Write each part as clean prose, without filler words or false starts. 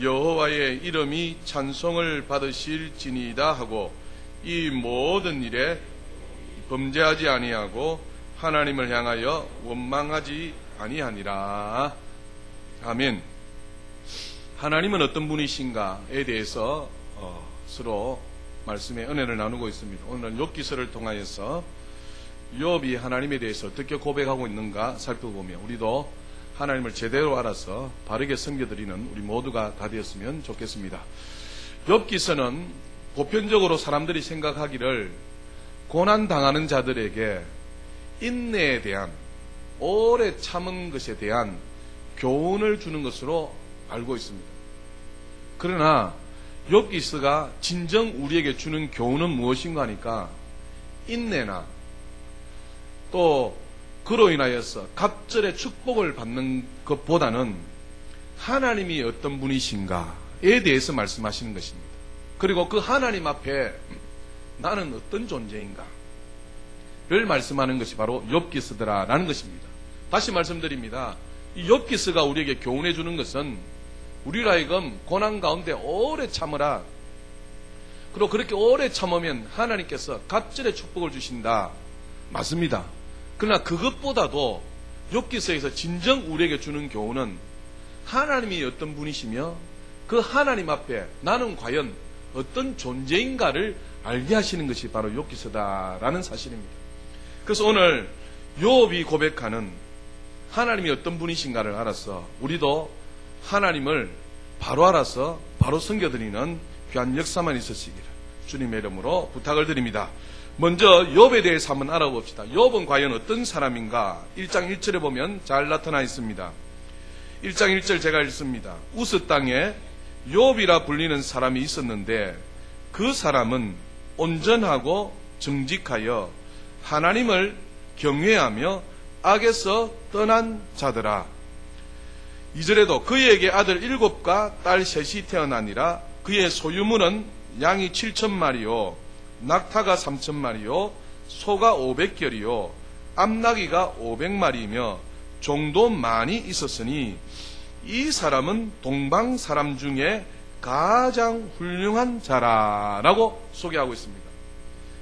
여호와의 이름이 찬송을 받으실지니이다 하고 이 모든 일에 범죄하지 아니하고 하나님을 향하여 원망하지 아니하니라. 아멘. 하나님은 어떤 분이신가에 대해서 서로 말씀의 은혜를 나누고 있습니다. 오늘 욥기서를 통하여서 욥이 하나님에 대해서 어떻게 고백하고 있는가 살펴보며 우리도 하나님을 제대로 알아서 바르게 섬겨드리는 우리 모두가 다 되었으면 좋겠습니다. 욥기서는 보편적으로 사람들이 생각하기를 고난당하는 자들에게 인내에 대한, 오래 참은 것에 대한 교훈을 주는 것으로 알고 있습니다. 그러나 욥기서가 진정 우리에게 주는 교훈은 무엇인가 하니까 인내나 또 그로 인하여서 갑절의 축복을 받는 것보다는 하나님이 어떤 분이신가에 대해서 말씀하시는 것입니다. 그리고 그 하나님 앞에 나는 어떤 존재인가를 말씀하는 것이 바로 욥기서더라라는 것입니다. 다시 말씀드립니다. 이 욥기서가 우리에게 교훈해 주는 것은 우리로 하여금 고난 가운데 오래 참으라. 그리고 그렇게 오래 참으면 하나님께서 갑절의 축복을 주신다. 맞습니다. 그러나 그것보다도 욥기서에서 진정 우리에게 주는 교훈은 하나님이 어떤 분이시며 그 하나님 앞에 나는 과연 어떤 존재인가를 알게 하시는 것이 바로 욥기서다라는 사실입니다. 그래서 오늘 욥이 고백하는 하나님이 어떤 분이신가를 알아서 우리도 하나님을 바로 알아서 바로 섬겨드리는 귀한 역사만 있으시기를 주님의 이름으로 부탁을 드립니다. 먼저 욥에 대해서 한번 알아봅시다. 욥은 과연 어떤 사람인가? 1장 1절에 보면 잘 나타나 있습니다. 1장 1절 제가 읽습니다. 우스 땅에 욥이라 불리는 사람이 있었는데 그 사람은 온전하고 정직하여 하나님을 경외하며 악에서 떠난 자더라. 2절에도 그에게 아들 7과 딸 3이 태어나니라. 그의 소유물은 양이 7,000마리요 낙타가 3,000마리요 소가 500결이요 암나귀가 500마리이며 종도 많이 있었으니 이 사람은 동방 사람 중에 가장 훌륭한 자라라고 소개하고 있습니다.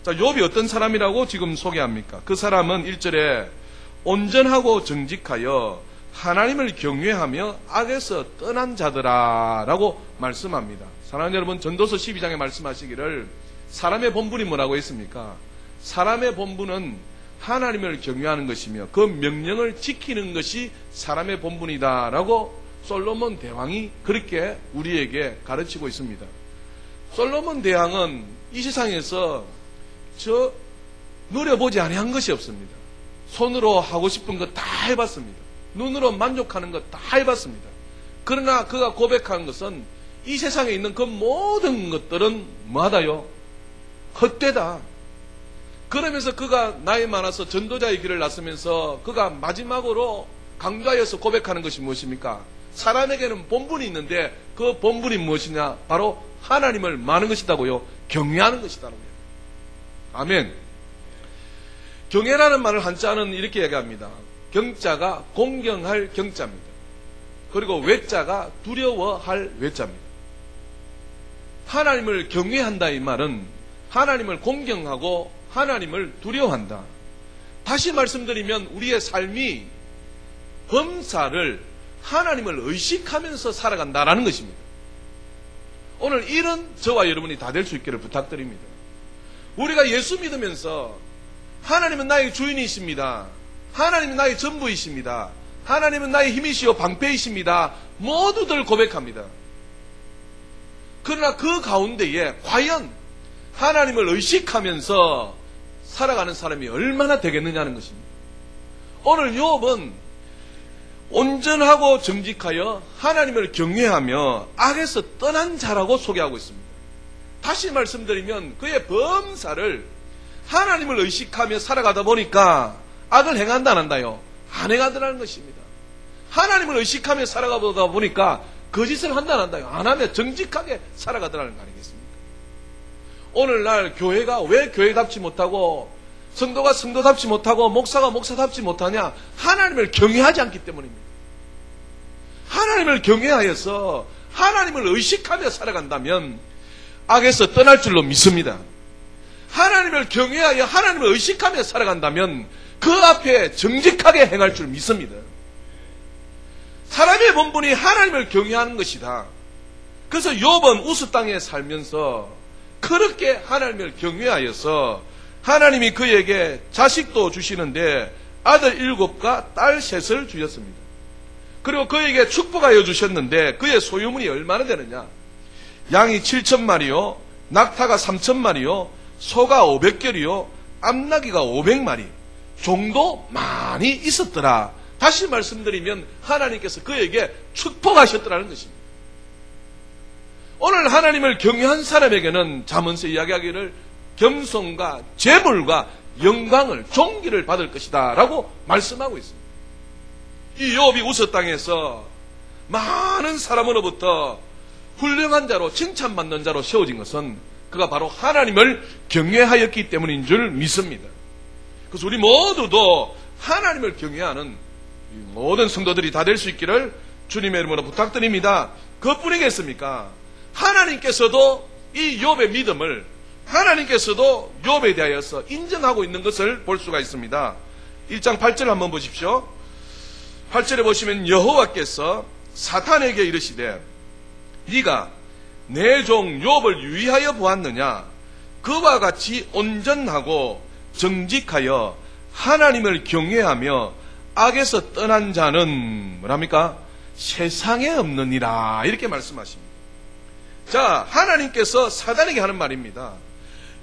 자, 욥이 어떤 사람이라고 지금 소개합니까? 그 사람은 1절에 온전하고 정직하여 하나님을 경외하며 악에서 떠난 자더라라고 말씀합니다. 사랑하는 여러분, 전도서 12장에 말씀하시기를 사람의 본분이 뭐라고 했습니까? 사람의 본분은 하나님을 경외하는 것이며 그 명령을 지키는 것이 사람의 본분이다라고 솔로몬 대왕이 그렇게 우리에게 가르치고 있습니다. 솔로몬 대왕은 이 세상에서 누려보지 아니한 것이 없습니다. 손으로 하고 싶은 것 다 해봤습니다. 눈으로 만족하는 것 다 해봤습니다. 그러나 그가 고백한 것은 이 세상에 있는 그 모든 것들은 뭐하다요? 헛되다. 그러면서 그가 나이 많아서 전도자의 길을 나서면서 그가 마지막으로 강조하여서 고백하는 것이 무엇입니까? 사람에게는 본분이 있는데 그 본분이 무엇이냐? 바로 하나님을 많은 것이다고요. 경외하는 것이다고요. 아멘. 경외라는 말을 한자는 이렇게 얘기합니다. 경자가 공경할 경자입니다. 그리고 외자가 두려워할 외자입니다. 하나님을 경외한다 이 말은 하나님을 공경하고 하나님을 두려워한다. 다시 말씀드리면 우리의 삶이 범사를 하나님을 의식하면서 살아간다라는 것입니다. 오늘 이런 저와 여러분이 다 될 수 있기를 부탁드립니다. 우리가 예수 믿으면서 하나님은 나의 주인이십니다. 하나님은 나의 전부이십니다. 하나님은 나의 힘이시오 방패이십니다. 모두들 고백합니다. 그러나 그 가운데에 과연 하나님을 의식하면서 살아가는 사람이 얼마나 되겠느냐는 것입니다. 오늘 욥은 온전하고 정직하여 하나님을 경외하며 악에서 떠난 자라고 소개하고 있습니다. 다시 말씀드리면 그의 범사를 하나님을 의식하며 살아가다 보니까 악을 행한다 안 한다요? 안 행하더라는 것입니다. 하나님을 의식하며 살아가다 보니까 거짓을 한다 안 한다요? 안 하며 정직하게 살아가더라는 거 아니겠습니까? 오늘날 교회가 왜 교회답지 못하고 성도가 성도답지 못하고 목사가 목사답지 못하냐? 하나님을 경외하지 않기 때문입니다. 하나님을 경외하여서 하나님을 의식하며 살아간다면 악에서 떠날 줄로 믿습니다. 하나님을 경외하여 하나님을 의식하며 살아간다면 그 앞에 정직하게 행할 줄 믿습니다. 사람의 본분이 하나님을 경외하는 것이다. 그래서 욥은 우스 땅에 살면서 그렇게 하나님을 경외하여서 하나님이 그에게 자식도 주시는데 아들 7과 딸 3을 주셨습니다. 그리고 그에게 축복하여 주셨는데 그의 소유물이 얼마나 되느냐? 양이 7,000마리요, 낙타가 3,000마리요, 소가 500결이요, 암나귀가 500마리 정도 많이 있었더라. 다시 말씀드리면 하나님께서 그에게 축복하셨더라는 것입니다. 오늘 하나님을 경외한 사람에게는 잠언서 이야기하기를 겸손과 재물과 영광을 존귀를 받을 것이다 라고 말씀하고 있습니다. 이 욥이 우스 땅에서 많은 사람으로부터 훌륭한 자로 칭찬받는 자로 세워진 것은 그가 바로 하나님을 경외하였기 때문인 줄 믿습니다. 그래서 우리 모두도 하나님을 경외하는 모든 성도들이 다 될 수 있기를 주님의 이름으로 부탁드립니다. 그뿐이겠습니까? 하나님께서도 이 욥의 믿음을 하나님께서도 욥에 대하여서 인정하고 있는 것을 볼 수가 있습니다. 1장 8절 한번 보십시오. 8절에 보시면 여호와께서 사탄에게 이르시되 네가 내 종 욥을 유의하여 보았느냐? 그와 같이 온전하고 정직하여 하나님을 경외하며 악에서 떠난 자는 뭐랍니까? 세상에 없느니라 이렇게 말씀하십니다. 자, 하나님께서 사단에게 하는 말입니다.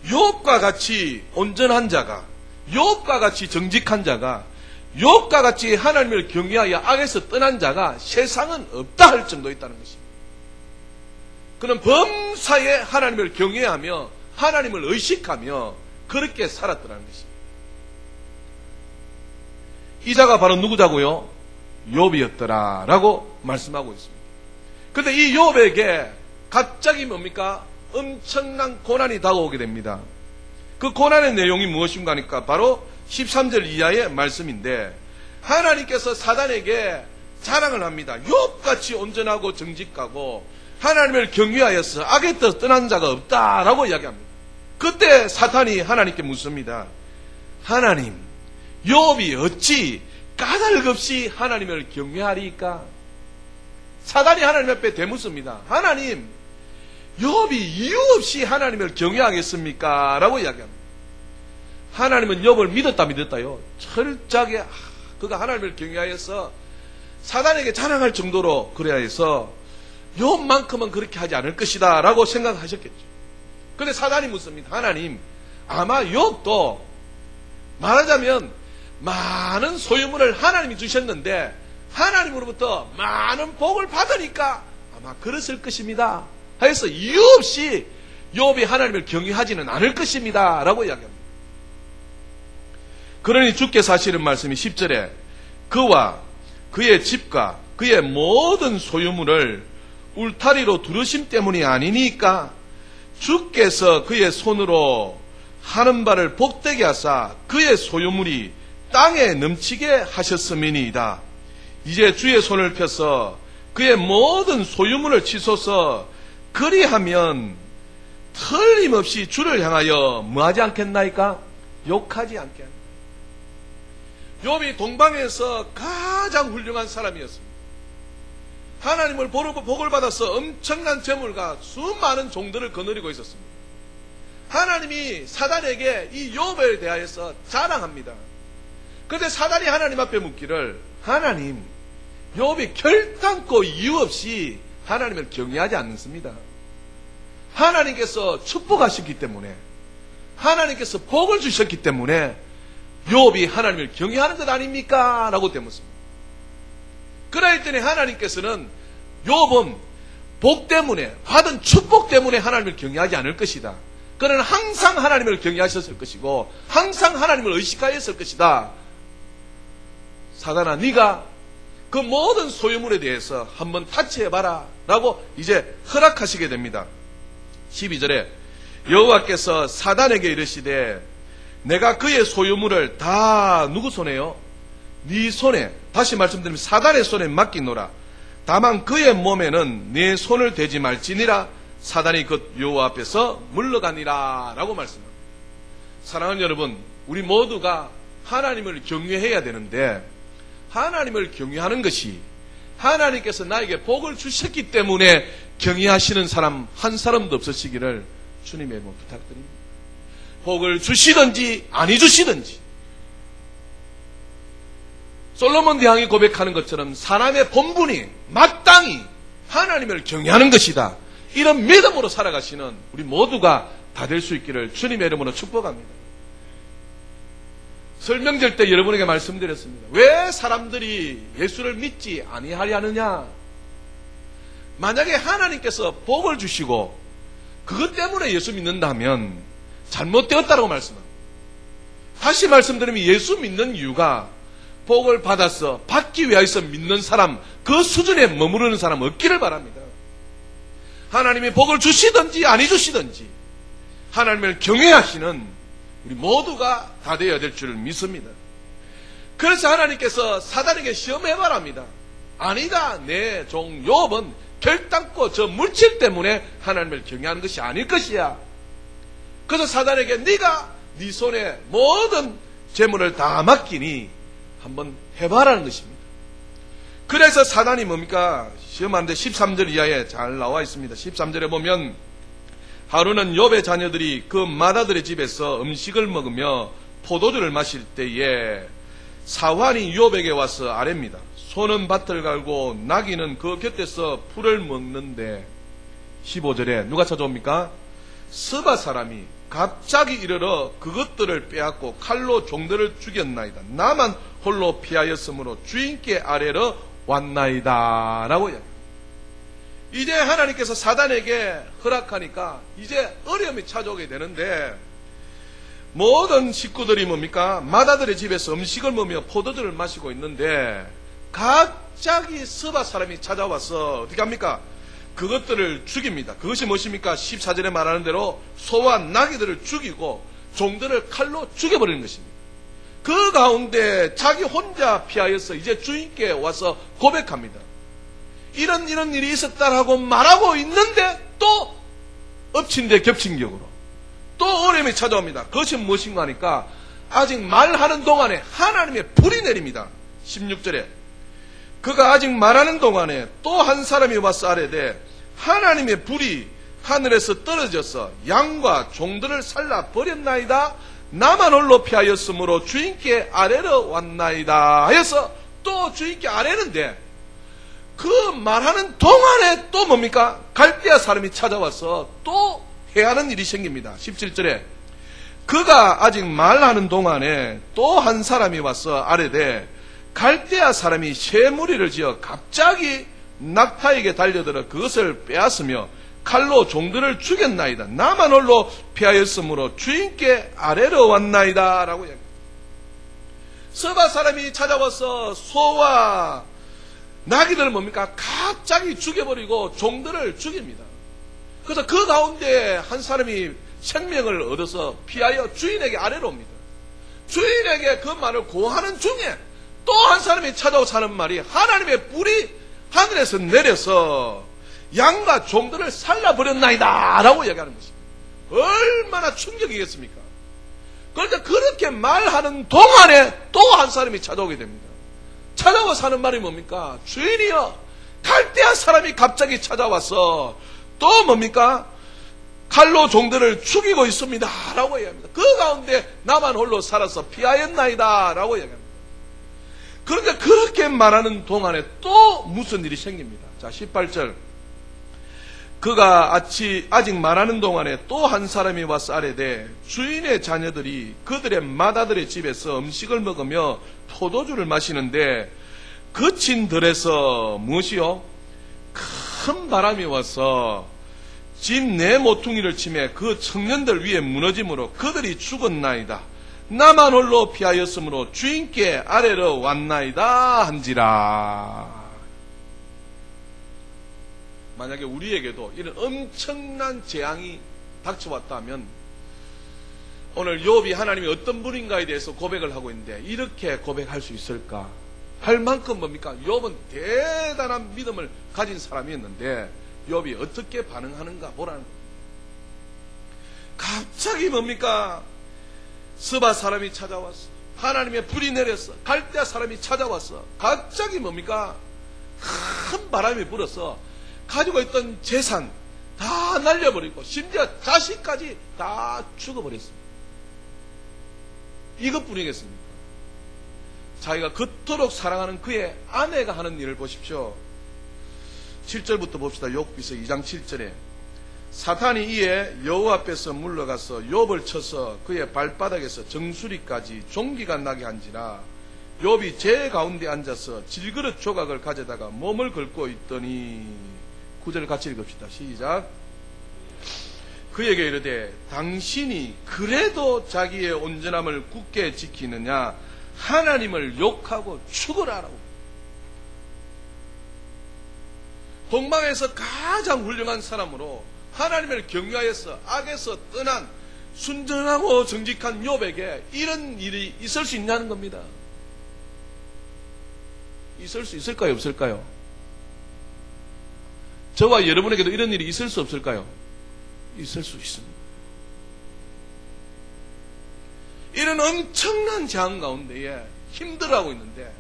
욥과 같이 온전한 자가, 욥과 같이 정직한 자가, 욥과 같이 하나님을 경외하여 악에서 떠난 자가 세상은 없다 할 정도 있다는 것입니다. 그는 범사에 하나님을 경외하며 하나님을 의식하며 그렇게 살았더라는 것입니다. 이 자가 바로 누구 자고요? 욥이었더라 라고 말씀하고 있습니다. 그런데 이 욥에게 갑자기 뭡니까? 엄청난 고난이 다가오게 됩니다. 그 고난의 내용이 무엇인가 하니까 바로 13절 이하의 말씀인데 하나님께서 사단에게 자랑을 합니다. 욥같이 온전하고 정직하고 하나님을 경외하여서 악에 떠난 자가 없다라고 이야기합니다. 그때 사탄이 하나님께 묻습니다. 하나님, 욥이 어찌 까닭 없이 하나님을 경외하리까? 사단이 하나님 앞에 대묻습니다. 하나님, 욥이 이유 없이 하나님을 경외하겠습니까? 라고 이야기합니다. 하나님은 욥을 믿었다요. 철저하게 그가 하나님을 경외하여서 사단에게 자랑할 정도로 그래야 해서 욥만큼은 그렇게 하지 않을 것이다 라고 생각하셨겠죠. 그런데 사단이 묻습니다. 하나님, 아마 욥도 말하자면 많은 소유물을 하나님이 주셨는데 하나님으로부터 많은 복을 받으니까 아마 그랬을 것입니다 하여서 이유 없이 욥이 하나님을 경외하지는 않을 것입니다 라고 이야기합니다. 그러니 주께서 하시는 말씀이 10절에 그와 그의 집과 그의 모든 소유물을 울타리로 두르심 때문이 아니니까 주께서 그의 손으로 하는 바를 복되게 하사 그의 소유물이 땅에 넘치게 하셨음이니이다. 이제 주의 손을 펴서 그의 모든 소유물을 치소서 그리하면 틀림없이 주를 향하여 뭐하지 않겠나이까? 욕하지 않겠나이까? 욥이 동방에서 가장 훌륭한 사람이었습니다. 하나님을 복을 받아서 엄청난 재물과 수많은 종들을 거느리고 있었습니다. 하나님이 사단에게 이 욥에 대하여서 자랑합니다. 그런데 사단이 하나님 앞에 묻기를 하나님, 욥이 결단코 이유 없이 하나님을 경외하지 않습니다. 하나님께서 축복하셨기 때문에 하나님께서 복을 주셨기 때문에 욥이 하나님을 경외하는 것 아닙니까? 라고 대묻습니다. 그러했더니 하나님께서는 욥은 복 때문에 받은 축복 때문에 하나님을 경외하지 않을 것이다. 그는 항상 하나님을 경외하셨을 것이고 항상 하나님을 의식하였을 것이다. 사단아, 네가 그 모든 소유물에 대해서 한번 타치해봐라 라고 이제 허락하시게 됩니다. 12절에 여호와께서 사단에게 이르시되 내가 그의 소유물을 다 누구 손에요? 네 손에, 다시 말씀드리면 사단의 손에 맡기노라. 다만 그의 몸에는 내 손을 대지 말지니라. 사단이 그 여호와 앞에서 물러가니라 라고 말씀합니다. 사랑하는 여러분, 우리 모두가 하나님을 경외해야 되는데, 하나님을 경외하는 것이 하나님께서 나에게 복을 주셨기 때문에 경외하시는 사람 한 사람도 없으시기를 주님의 이름으로 부탁드립니다. 복을 주시든지 아니 주시든지, 솔로몬 대왕이 고백하는 것처럼 사람의 본분이 마땅히 하나님을 경외하는 것이다, 이런 믿음으로 살아가시는 우리 모두가 다 될 수 있기를 주님의 이름으로 축복합니다. 설명절 때 여러분에게 말씀드렸습니다. 왜 사람들이 예수를 믿지 아니하려 하느냐? 만약에 하나님께서 복을 주시고 그것 때문에 예수 믿는다면 잘못되었다고 말씀합니다. 다시 말씀드리면 예수 믿는 이유가 복을 받아서 받기 위해서 믿는 사람, 그 수준에 머무르는 사람 없기를 바랍니다. 하나님이 복을 주시든지 아니 주시든지 하나님을 경외하시는 우리 모두가 다 되어야 될 줄을 믿습니다. 그래서 하나님께서 사단에게 시험해봐라 합니다. 아니다, 내 종 욥은 결단코 저 물질 때문에 하나님을 경외하는 것이 아닐 것이야. 그래서 사단에게 네가 네 손에 모든 재물을 다 맡기니 한번 해봐라는 것입니다. 그래서 사단이 뭡니까? 시험하는데 13절 이하에 잘 나와 있습니다. 13절에 보면 하루는 욥의 자녀들이 그 맏아들의 집에서 음식을 먹으며 포도주를 마실 때에 사환이 욥에게 와서 아뢰입니다. 소는 밭을 갈고 나귀는 그 곁에서 풀을 먹는데, 15절에 누가 찾아옵니까? 스바 사람이 갑자기 이르러 그것들을 빼앗고 칼로 종들을 죽였나이다. 나만 홀로 피하였으므로 주인께 아뢰러 왔나이다 라고 이야기합니다. 이제 하나님께서 사단에게 허락하니까 이제 어려움이 찾아오게 되는데, 모든 식구들이 뭡니까? 맏아들의 집에서 음식을 먹으며 포도주를 마시고 있는데 갑자기 스바 사람이 찾아와서 어떻게 합니까? 그것들을 죽입니다. 그것이 무엇입니까? 14절에 말하는 대로 소와 나귀들을 죽이고 종들을 칼로 죽여버리는 것입니다. 그 가운데 자기 혼자 피하여서 이제 주인께 와서 고백합니다. 이런 일이 있었다라고 말하고 있는데 또 엎친 데 겹친 격으로 또 어려움이 찾아옵니다. 그것이 무엇인가 하니까 아직 말하는 동안에 하나님의 불이 내립니다. 16절에 그가 아직 말하는 동안에 또 한 사람이 와서 아뢰되 하나님의 불이 하늘에서 떨어져서 양과 종들을 살라 버렸나이다. 나만 홀로 피하였으므로 주인께 아뢰러 왔나이다 하여서 또 주인께 아뢰는데, 그 말하는 동안에 또 뭡니까? 갈대아 사람이 찾아와서 또 해하는 일이 생깁니다. 17절에 그가 아직 말하는 동안에 또 한 사람이 와서 아뢰되 갈대아 사람이 새 무리를 지어 갑자기 낙타에게 달려들어 그것을 빼앗으며 칼로 종들을 죽였나이다. 나만 홀로 피하였으므로 주인께 아뢰러 왔나이다 라고 이야기합니다. 스바 사람이 찾아와서 소와 나귀들을 뭡니까? 갑자기 죽여버리고 종들을 죽입니다. 그래서 그 가운데 한 사람이 생명을 얻어서 피하여 주인에게 아뢰러 옵니다. 주인에게 그 말을 고하는 중에 또 한 사람이 찾아와서 하는 말이 하나님의 불이 하늘에서 내려서 양과 종들을 살라버렸나이다 라고 얘기하는 것입니다. 얼마나 충격이겠습니까? 그런데 그렇게 말하는 동안에 또 한 사람이 찾아오게 됩니다. 찾아와서 하는 말이 뭡니까? 주인이여, 갈대아 사람이 갑자기 찾아와서 또 뭡니까? 칼로 종들을 죽이고 있습니다 라고 얘기합니다. 그 가운데 나만 홀로 살아서 피하였나이다 라고 얘기합니다. 그런데 그렇게 말하는 동안에 또 무슨 일이 생깁니다. 자, 18절 그가 아직 말하는 동안에 또 한 사람이 와서 아뢰되 주인의 자녀들이 그들의 맏아들의 집에서 음식을 먹으며 포도주를 마시는데 그친 들에서 무엇이요? 큰 바람이 와서 집 내 모퉁이를 치매 그 청년들 위에 무너짐으로 그들이 죽었나이다. 나만 홀로 피하였으므로 주인께 아뢰러 왔나이다 한지라. 만약에 우리에게도 이런 엄청난 재앙이 닥쳐왔다면 오늘 욥이 하나님이 어떤 분인가에 대해서 고백을 하고 있는데 이렇게 고백할 수 있을까? 할 만큼 뭡니까? 욥은 대단한 믿음을 가진 사람이었는데 욥이 어떻게 반응하는가 보라는 겁니다. 갑자기 뭡니까? 스바 사람이 찾아왔어. 하나님의 불이 내렸어. 갈대아 사람이 찾아왔어. 갑자기 뭡니까? 큰 바람이 불어서 가지고 있던 재산 다 날려버리고 심지어 자식까지 다 죽어버렸습니다. 이것뿐이겠습니까? 자기가 그토록 사랑하는 그의 아내가 하는 일을 보십시오. 7절부터 봅시다. 욥기서 2장 7절에 사탄이 이에 여호와 앞에서 물러가서 욥을 쳐서 그의 발바닥에서 정수리까지 종기가 나게 한지라 욥이 제 가운데 앉아서 질그릇 조각을 가져다가 몸을 긁고 있더니 9절 같이 읽읍시다. 시작. 그에게 이르되 당신이 그래도 자기의 온전함을 굳게 지키느냐 하나님을 욕하고 죽으라라고. 동방에서 가장 훌륭한 사람으로 하나님을 경외하여서 악에서 떠난 순전하고 정직한 욥에게 이런 일이 있을 수 있냐는 겁니다. 있을 수 있을까요? 없을까요? 저와 여러분에게도 이런 일이 있을 수 없을까요? 있을 수 있습니다. 이런 엄청난 재앙 가운데에 힘들어하고 있는데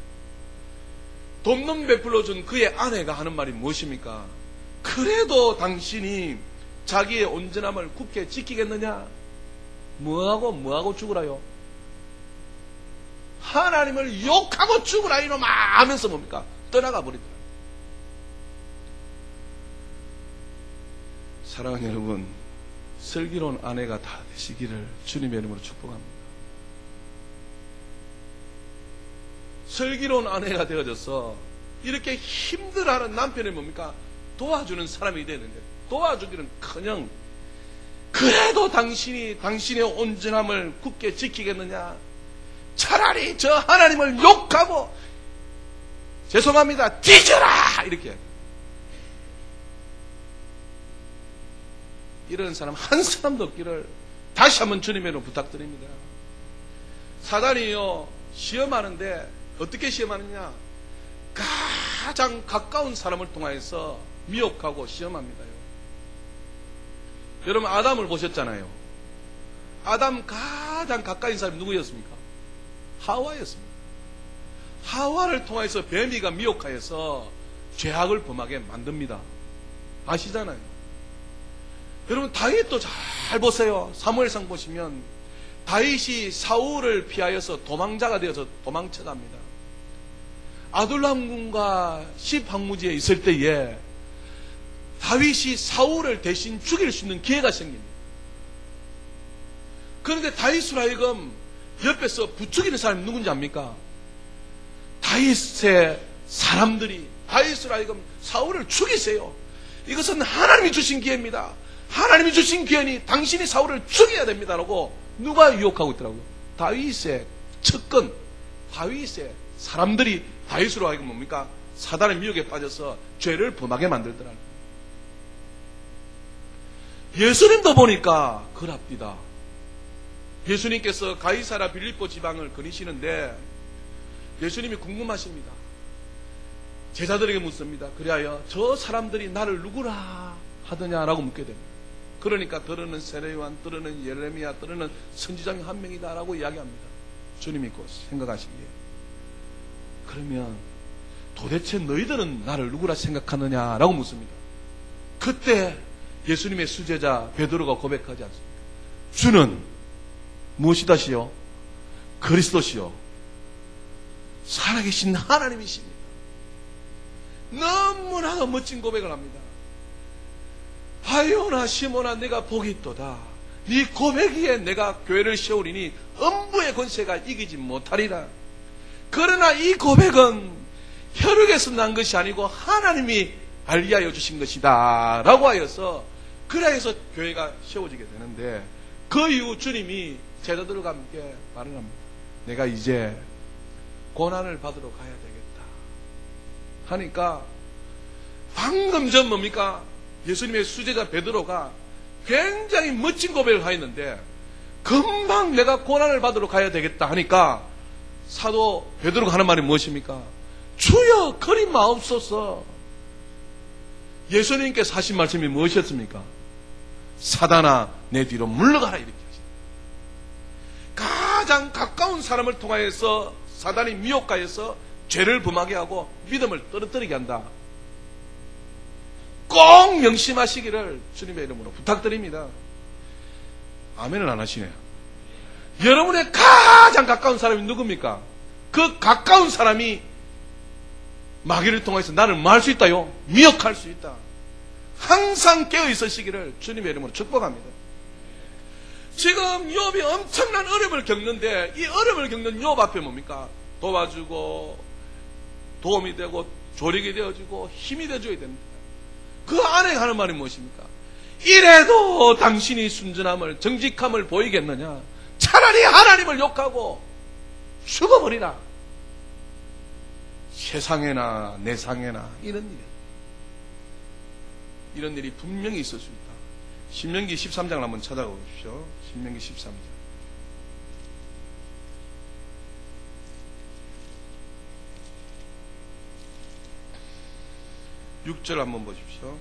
돕는 베풀어 준 그의 아내가 하는 말이 무엇입니까? 그래도 당신이 자기의 온전함을 굳게 지키겠느냐? 뭐하고 죽으라요? 하나님을 욕하고 죽으라 이놈아 하면서 뭡니까? 떠나가 버리더라. 사랑하는 여러분, 슬기로운 아내가 다 되시기를 주님의 이름으로 축복합니다. 슬기로운 아내가 되어져서 이렇게 힘들어하는 남편이 뭡니까? 도와주는 사람이 되는데 도와주기는커녕 그래도 당신이 당신의 온전함을 굳게 지키겠느냐? 차라리 저 하나님을 욕하고 죄송합니다 뒤져라 이렇게. 이런 사람 한 사람도 없기를 다시 한번 주님의 이름으로 부탁드립니다. 사단이요 시험하는데 어떻게 시험하느냐? 가장 가까운 사람을 통하여서 미혹하고 시험합니다요. 여러분 아담을 보셨잖아요. 아담 가장 가까이 있는 사람이 누구였습니까? 하와였습니다. 하와를 통해서 뱀이가 미혹하여서 죄악을 범하게 만듭니다. 아시잖아요. 여러분 다윗도 잘 보세요. 사무엘상 보시면 다윗이 사울을 피하여서 도망자가 되어서 도망쳐갑니다. 아둘람 군과 십 황무지에 있을 때에 다윗이 사울을 대신 죽일 수 있는 기회가 생깁니다. 그런데 다윗으로 하여금 옆에서 부추기는 사람이 누군지 압니까? 다윗의 사람들이 다윗으로 하여금 사울을 죽이세요. 이것은 하나님이 주신 기회입니다. 하나님이 주신 기회니 당신이 사울을 죽여야 됩니다라고 누가 유혹하고 있더라고요? 다윗의 측근, 다윗의 사람들이 다윗으로 하여금 뭡니까? 사단의 미혹에 빠져서 죄를 범하게 만들더라고요. 예수님도 보니까 그랍디다. 예수님께서 가이사라 빌립보 지방을 거니시는데 예수님이 궁금하십니다. 제자들에게 묻습니다. 그리하여 저 사람들이 나를 누구라 하더냐라고 묻게 됩니다. 그러니까 들으는 세례요한, 들으는 예레미야, 들으는 선지자의 한 명이다라고 이야기합니다. 주님이 곧 생각하시기에. 그러면 도대체 너희들은 나를 누구라 생각하느냐라고 묻습니다. 그때 예수님의 수제자 베드로가 고백하지 않습니까? 주는 무엇이다시요? 그리스도시요 살아계신 하나님이십니다. 너무나도 멋진 고백을 합니다. 바요나 시모나 내가 복이 있도다. 네 고백이에 내가 교회를 세우리니 음부의 권세가 이기지 못하리라. 그러나 이 고백은 혈육에서 난 것이 아니고 하나님이 알리하여 주신 것이다 라고 하여서 그래서 교회가 세워지게 되는데 그 이후 주님이 제자들과 함께 말을 합니다. 내가 이제 고난을 받으러 가야 되겠다 하니까 방금 전 뭡니까? 예수님의 수제자 베드로가 굉장히 멋진 고백을 하였는데 금방 내가 고난을 받으러 가야 되겠다 하니까 사도 베드로가 하는 말이 무엇입니까? 주여 그리 마옵소서. 예수님께서 하신 말씀이 무엇이었습니까? 사단아 내 뒤로 물러가라 이렇게 하셨습니다. 가장 가까운 사람을 통하여서 사단이 미혹하여서 죄를 범하게 하고 믿음을 떨어뜨리게 한다. 꼭 명심하시기를 주님의 이름으로 부탁드립니다. 아멘을 안 하시네요. 여러분의 가장 가까운 사람이 누굽니까? 그 가까운 사람이 마귀를 통해서 나를 뭐 할 수 있다요? 미혹할 수 있다. 항상 깨어 있으시기를 주님의 이름으로 축복합니다. 지금 욥이 엄청난 어려움을 겪는데 이 어려움을 겪는 욥 앞에 뭡니까? 도와주고 도움이 되고 조력이 되어주고 힘이 되어줘야 됩니다. 그 안에 하는 말이 무엇입니까? 이래도 당신이 순전함을 정직함을 보이겠느냐? 차라리 하나님을 욕하고 죽어버리라. 세상에나 내상에나 이런 일이 분명히 있을 수 있다. 신명기 13장을 한번 찾아보십시오. 신명기 13장. (6절) 한번 보십시오.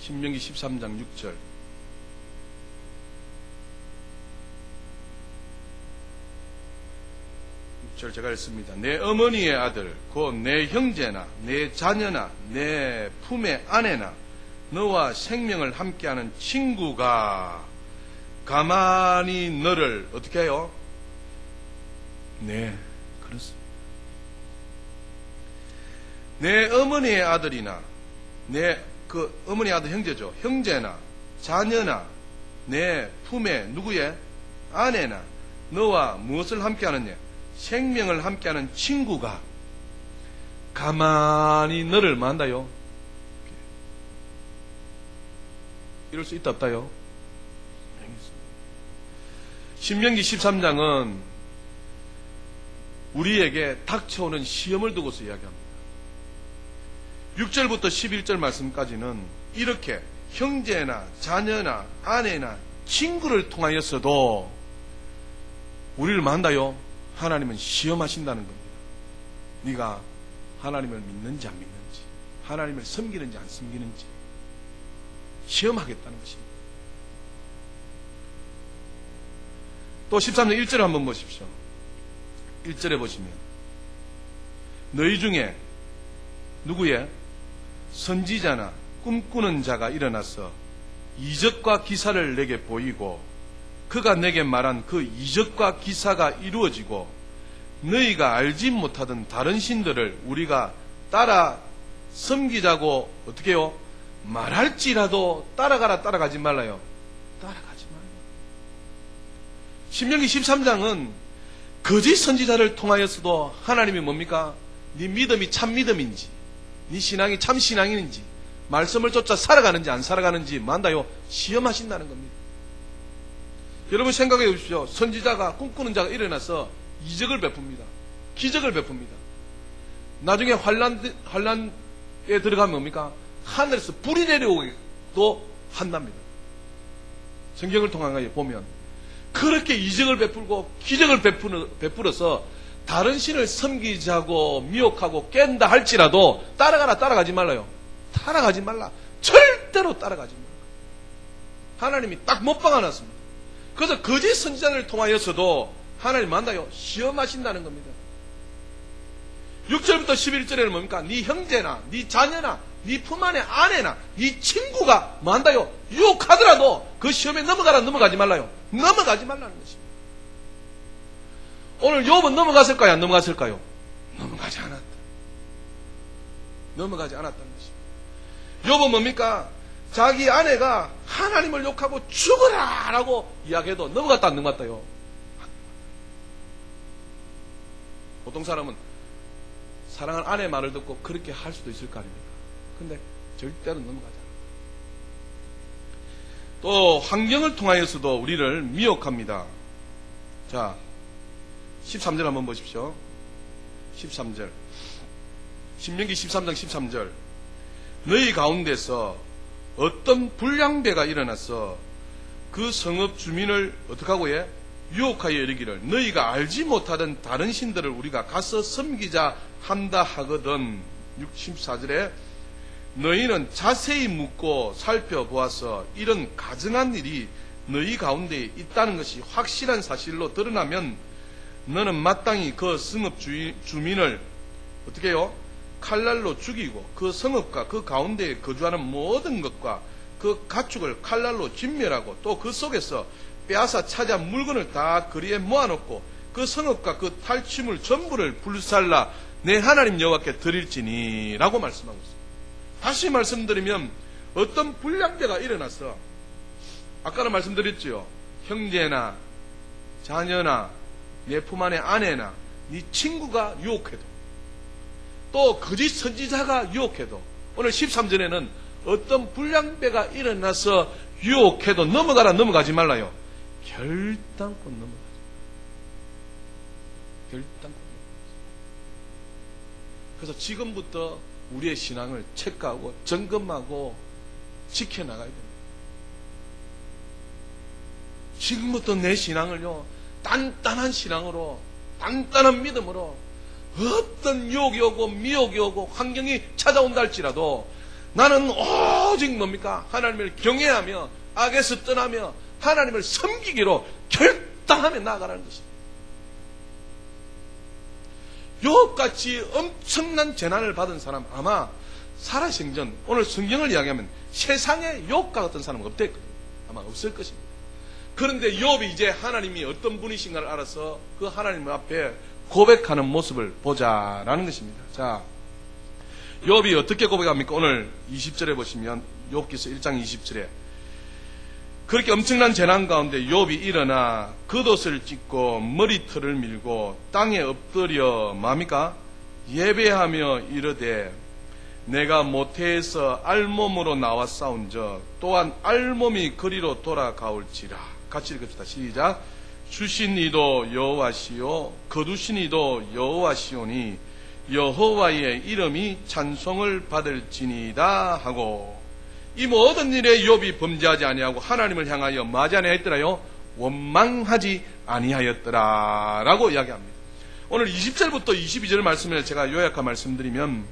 신명기 13장 6절. 제가 읽습니다. 내 어머니의 아들 곧 내 형제나 내 자녀나 내 품의 아내나 너와 생명을 함께하는 친구가 가만히 너를 어떻게 해요? 네, 그렇습니다. 내 어머니의 아들이나 내 그 어머니 아들 형제죠. 형제나 자녀나 내 품의 누구의 아내나 너와 무엇을 함께하느냐? 생명을 함께하는 친구가 가만히 너를 만다요. 이럴 수 있다 없다요? 신명기 13장은 우리에게 닥쳐오는 시험을 두고서 이야기합니다. 6절부터 11절 말씀까지는 이렇게 형제나 자녀나 아내나 친구를 통하여서도 우리를 만다요. 하나님은 시험하신다는 겁니다. 네가 하나님을 믿는지 안 믿는지, 하나님을 섬기는지 안 섬기는지 시험하겠다는 것입니다. 또 13장 1절을 한번 보십시오. 1절에 보시면 너희 중에 누구의 선지자나 꿈꾸는 자가 일어나서 이적과 기사를 내게 보이고 그가 내게 말한 그 이적과 기사가 이루어지고 너희가 알지 못하던 다른 신들을 우리가 따라 섬기자고 어떻게 해요? 말할지라도 따라가지 말라요. 따라가지 말라. 신명기 13장은 거짓 선지자를 통하여서도 하나님이 뭡니까? 네 믿음이 참 믿음인지 네 신앙이 참 신앙인지 말씀을 쫓아 살아가는지 안 살아가는지 만다요 시험하신다는 겁니다. 여러분 생각해 보십시오. 선지자가 꿈꾸는 자가 일어나서 이적을 베풉니다. 기적을 베풉니다. 나중에 환란에 들어가면 뭡니까? 하늘에서 불이 내려오기도 한답니다. 성경을 통한 거 보면 그렇게 이적을 베풀고 기적을 베풀어서 다른 신을 섬기자고 미혹하고 깬다 할지라도 따라가지 말라요. 따라가지 말라. 절대로 따라가지 말라. 하나님이 딱 못 박아놨습니다. 그래서 거짓 선지자를 통하여서도 하나님 만나요. 시험하신다는 겁니다. 6절부터 11절에는 뭡니까? 네 형제나 네 자녀나 네 품 안의 아내나 네 친구가 만다요. 유혹하더라도 그 시험에 넘어가지 말라요. 넘어가지 말라는 것입니다. 오늘 욥은 넘어갔을까요? 안 넘어갔을까요? 넘어가지 않았다. 넘어가지 않았다는 것입니다. 욥은 뭡니까? 자기 아내가 하나님을 욕하고 죽어라! 라고 이야기해도 넘어갔다 안 넘어갔다요? 보통 사람은 사랑하는 아내 말을 듣고 그렇게 할 수도 있을 거 아닙니까? 근데 절대로 넘어가지 않아요. 또 환경을 통하여서도 우리를 미혹합니다. 자, 13절 한번 보십시오. 13절. 신명기 13장 13절. 너희 가운데서 어떤 불량배가 일어나서 그 성읍 주민을 어떻게 하고 해? 유혹하여 이르기를 너희가 알지 못하던 다른 신들을 우리가 가서 섬기자 한다 하거든. 64절에 너희는 자세히 묻고 살펴보아서 이런 가증한 일이 너희 가운데 있다는 것이 확실한 사실로 드러나면 너는 마땅히 그 성읍 주민을 어떻게 해요? 칼날로 죽이고 그 성읍과 그 가운데에 거주하는 모든 것과 그 가축을 칼날로 진멸하고 또 그 속에서 빼앗아 차지한 물건을 다 거리에 모아놓고 그 성읍과 그 탈취물 전부를 불살라 내 하나님 여호와께 드릴지니 라고 말씀하고 있습니다. 다시 말씀드리면 어떤 불량배가 일어났어. 아까는 말씀드렸죠. 형제나 자녀나 내 품 안의 아내나 네 친구가 유혹해도 또 거짓 선지자가 유혹해도 오늘 13절에는 어떤 불량배가 일어나서 유혹해도 넘어가지 말라요. 결단코 넘어가지. 결단코 넘어가지. 그래서 지금부터 우리의 신앙을 체크하고 점검하고 지켜나가야 됩니다. 지금부터 내 신앙을요, 단단한 신앙으로, 단단한 믿음으로 어떤 유혹이 오고 미혹이 오고 환경이 찾아온다 할지라도 나는 오직 뭡니까? 하나님을 경외하며 악에서 떠나며 하나님을 섬기기로 결단하며 나아가라는 것입니다. 욥같이 엄청난 재난을 받은 사람 아마 살아생전 오늘 성경을 이야기하면 세상에 욥과 같은 사람은 없댔거든요. 아마 없을 것입니다. 그런데 욥이 이제 하나님이 어떤 분이신가를 알아서 그 하나님 앞에 고백하는 모습을 보자라는 것입니다. 자, 욥이 어떻게 고백합니까? 오늘 20절에 보시면 욥기서 1장 20절에 그렇게 엄청난 재난 가운데 욥이 일어나 겉옷을 찢고 머리털을 밀고 땅에 엎드려 뭡니까? 예배하며 이르되 내가 모태에서 알몸으로 나와 싸운저 또한 알몸이 거리로 돌아가올지라. 같이 읽읍시다. 시작. 주신 이도 여호와시요 거두신 이도 여호와시오니 여호와의 이름이 찬송을 받을지니이다 하고 이 모든 일에 욥이 범죄하지 아니하고 하나님을 향하여 뭐하지 아니하였더라요? 원망하지 아니하였더라 라고 이야기합니다. 오늘 20절부터 22절 말씀을 제가 요약한 말씀드리면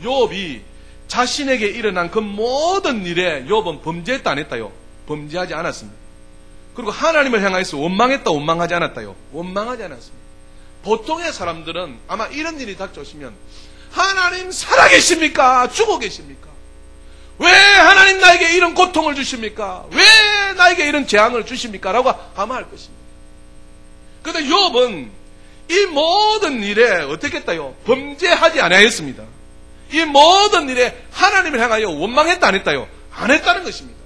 욥이 자신에게 일어난 그 모든 일에 욥은 범죄했다 안 했다요? 범죄하지 않았습니다. 그리고 하나님을 향하여서 원망했다 원망하지 않았다요? 원망하지 않았습니다. 보통의 사람들은 아마 이런 일이 닥쳐오시면 하나님 살아계십니까? 죽어 계십니까? 왜 하나님 나에게 이런 고통을 주십니까? 왜 나에게 이런 재앙을 주십니까? 라고 아마 할 것입니다. 그런데 욥은 이 모든 일에 어떻게 했다요? 범죄하지 아니하였습니다. 이 모든 일에 하나님을 향하여 원망했다 안 했다요? 안 했다는 것입니다.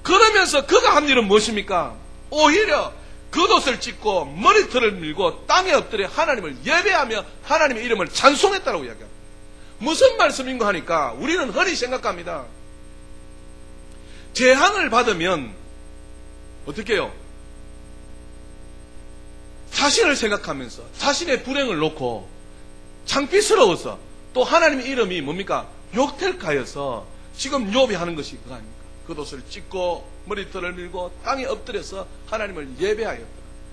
그러면서 그가 한 일은 무엇입니까? 오히려 겉옷을 찢고 머리털을 밀고 땅에 엎드려 하나님을 예배하며 하나님의 이름을 찬송했다고 이야기합니다. 무슨 말씀인가 하니까 우리는 흔히 생각합니다. 재앙을 받으면 어떻게 해요? 자신을 생각하면서 자신의 불행을 놓고 창피스러워서 또 하나님의 이름이 뭡니까? 욕될까 해서 지금 욥이 하는 것이 그거 아닙니까? 겉옷을 찢고 머리털을 밀고 땅에 엎드려서 하나님을 예배하였다.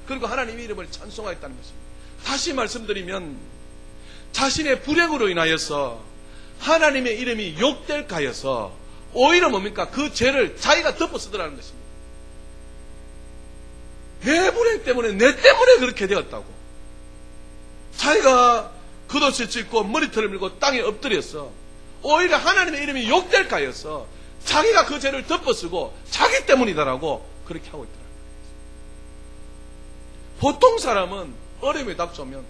그리고 하나님의 이름을 찬송하였다는 것입니다. 다시 말씀드리면 자신의 불행으로 인하여서 하나님의 이름이 욕될까 하여서 오히려 뭡니까? 그 죄를 자기가 덮어쓰더라는 것입니다. 내 불행 때문에 내 때문에 그렇게 되었다고. 자기가 겉옷을 찢고 머리털을 밀고 땅에 엎드려서 오히려 하나님의 이름이 욕될까 하여서 자기가 그 죄를 덮어쓰고 자기 때문이다라고 그렇게 하고 있더라고요. 보통 사람은 어려움이 닥쳐오면